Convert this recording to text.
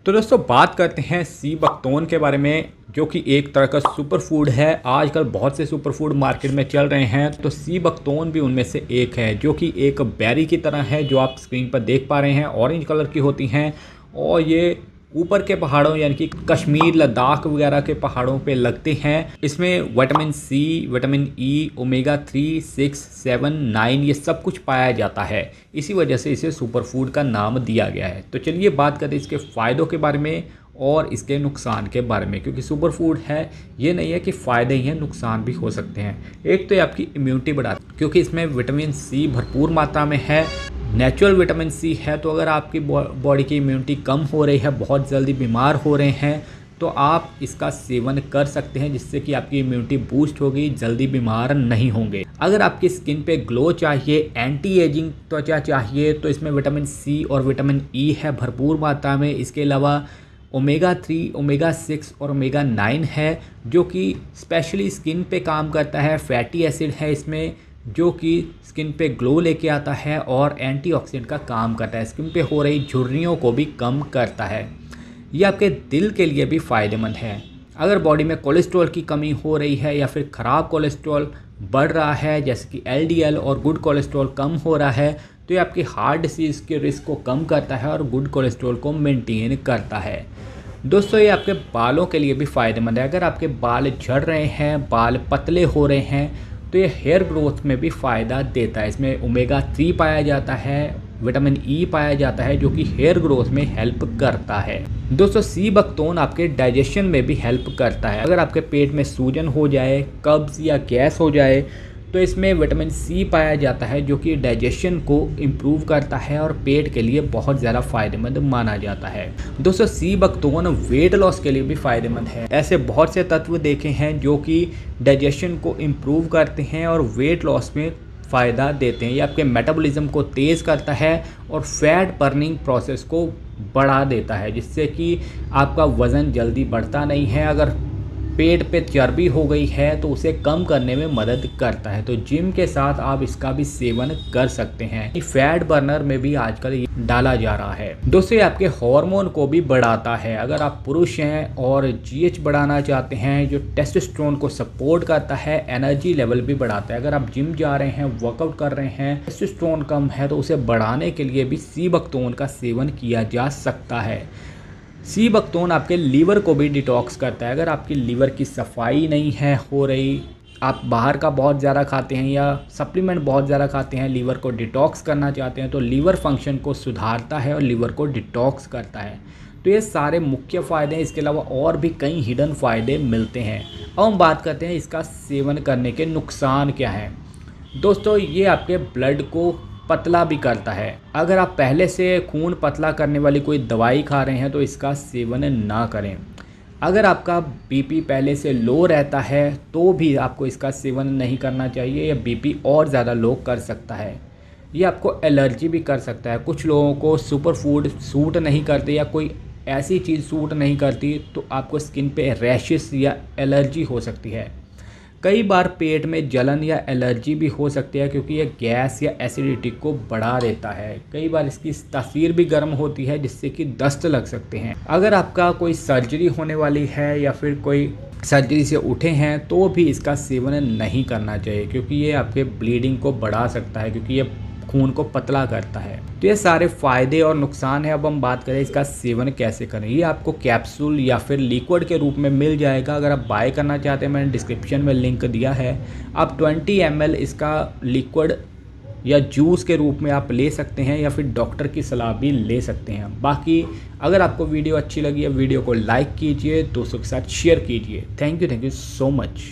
तो दोस्तों बात करते हैं सी बकथोर्न के बारे में, जो कि एक तरह का सुपर फूड है। आजकल बहुत से सुपर फूड मार्केट में चल रहे हैं, तो सी बकथोर्न भी उनमें से एक है, जो कि एक बेरी की तरह है, जो आप स्क्रीन पर देख पा रहे हैं। ऑरेंज कलर की होती हैं और ये ऊपर के पहाड़ों यानी कि कश्मीर, लद्दाख वगैरह के पहाड़ों पे लगते हैं। इसमें vitamin C, vitamin E, omega 3, 6, 7, 9 ये सब कुछ पाया जाता है। इसी वजह से इसे सुपर फूड का नाम दिया गया है। तो चलिए बात करते हैं इसके फ़ायदों के बारे में और इसके नुकसान के बारे में, क्योंकि सुपर फूड है, ये नहीं है कि फ़ायदे ही हैं, नुकसान भी हो सकते हैं। एक तो ये आपकी इम्यूनिटी बढ़ाती है, क्योंकि इसमें विटामिन सी भरपूर मात्रा में है। नेचुरल विटामिन सी है, तो अगर आपकी बॉडी की इम्यूनिटी कम हो रही है, बहुत जल्दी बीमार हो रहे हैं, तो आप इसका सेवन कर सकते हैं, जिससे कि आपकी इम्यूनिटी बूस्ट होगी, जल्दी बीमार नहीं होंगे। अगर आपकी स्किन पे ग्लो चाहिए, एंटी एजिंग त्वचा चाहिए, तो इसमें विटामिन सी और विटामिन ई है भरपूर मात्रा में। इसके अलावा ओमेगा 3, ओमेगा 6 और ओमेगा 9 है, जो कि स्पेशली स्किन पे काम करता है। फैटी एसिड है इसमें, जो कि स्किन पे ग्लो लेके आता है और एंटीऑक्सीडेंट का काम करता है। स्किन पे हो रही झुर्रियों को भी कम करता है। ये आपके दिल के लिए भी फ़ायदेमंद है। अगर बॉडी में कोलेस्ट्रॉल की कमी हो रही है या फिर ख़राब कोलेस्ट्रॉल बढ़ रहा है, जैसे कि एलडीएल और गुड कोलेस्ट्रॉल कम हो रहा है, तो ये आपकी हार्ट डिसीज़ के रिस्क को कम करता है और गुड कोलेस्ट्रॉल को मेंटेन करता है। दोस्तों ये आपके बालों के लिए भी फ़ायदेमंद है। अगर आपके बाल झड़ रहे हैं, बाल पतले हो रहे हैं, तो ये हेयर ग्रोथ में भी फ़ायदा देता है। इसमें ओमेगा 3 पाया जाता है, विटामिन ई पाया जाता है, जो कि हेयर ग्रोथ में हेल्प करता है। दोस्तों सी बकथोर्न आपके डाइजेशन में भी हेल्प करता है। अगर आपके पेट में सूजन हो जाए, कब्ज़ या गैस हो जाए, तो इसमें विटामिन सी पाया जाता है, जो कि डाइजेशन को इम्प्रूव करता है और पेट के लिए बहुत ज़्यादा फ़ायदेमंद माना जाता है। दोस्तों सी बकथोर्न वेट लॉस के लिए भी फ़ायदेमंद है। ऐसे बहुत से तत्व देखे हैं जो कि डाइजेशन को इम्प्रूव करते हैं और वेट लॉस में फ़ायदा देते हैं। ये आपके मेटाबॉलिज्म को तेज़ करता है और फैट बर्निंग प्रोसेस को बढ़ा देता है, जिससे कि आपका वज़न जल्दी बढ़ता नहीं है। अगर पेट पे चर्बी हो गई है तो उसे कम करने में मदद करता है। तो जिम के साथ आप इसका भी सेवन कर सकते हैं। फैट बर्नर में भी आजकल ये डाला जा रहा है। दोस्तों ये आपके हार्मोन को भी बढ़ाता है। अगर आप पुरुष हैं और जीएच बढ़ाना चाहते हैं, जो टेस्टोस्टेरोन को सपोर्ट करता है, एनर्जी लेवल भी बढ़ाता है। अगर आप जिम जा रहे हैं, वर्कआउट कर रहे हैं, टेस्टोस्टेरोन कम है, तो उसे बढ़ाने के लिए भी सी बकथोर्न का सेवन किया जा सकता है। सी बकथोर्न आपके लीवर को भी डिटॉक्स करता है। अगर आपकी लीवर की सफाई नहीं है हो रही, आप बाहर का बहुत ज़्यादा खाते हैं या सप्लीमेंट बहुत ज़्यादा खाते हैं, लीवर को डिटॉक्स करना चाहते हैं, तो लीवर फंक्शन को सुधारता है और लीवर को डिटॉक्स करता है। तो ये सारे मुख्य फ़ायदे हैं। इसके अलावा और भी कई हिडन फ़ायदे मिलते हैं। अब हम बात करते हैं इसका सेवन करने के नुकसान क्या हैं। दोस्तों ये आपके ब्लड को पतला भी करता है। अगर आप पहले से खून पतला करने वाली कोई दवाई खा रहे हैं तो इसका सेवन ना करें। अगर आपका बीपी पहले से लो रहता है तो भी आपको इसका सेवन नहीं करना चाहिए, या बीपी और ज़्यादा लो कर सकता है। ये आपको एलर्जी भी कर सकता है। कुछ लोगों को सुपर फूड सूट नहीं करते या कोई ऐसी चीज़ सूट नहीं करती, तो आपको स्किन पे रैशेस या एलर्जी हो सकती है। कई बार पेट में जलन या एलर्जी भी हो सकती है, क्योंकि यह गैस या एसिडिटी को बढ़ा देता है। कई बार इसकी तासीर भी गर्म होती है, जिससे कि दस्त लग सकते हैं। अगर आपका कोई सर्जरी होने वाली है या फिर कोई सर्जरी से उठे हैं, तो भी इसका सेवन नहीं करना चाहिए, क्योंकि ये आपके ब्लीडिंग को बढ़ा सकता है, क्योंकि ये खून को पतला करता है। तो ये सारे फ़ायदे और नुकसान है। अब हम बात करें इसका सेवन कैसे करें। ये आपको कैप्सूल या फिर लिक्विड के रूप में मिल जाएगा। अगर आप बाय करना चाहते हैं, मैंने डिस्क्रिप्शन में लिंक दिया है। आप 20 ml इसका लिक्विड या जूस के रूप में आप ले सकते हैं, या फिर डॉक्टर की सलाह भी ले सकते हैं। बाकी अगर आपको वीडियो अच्छी लगी है, वीडियो को लाइक कीजिए, दोस्तों के साथ शेयर कीजिए। Thank you so much.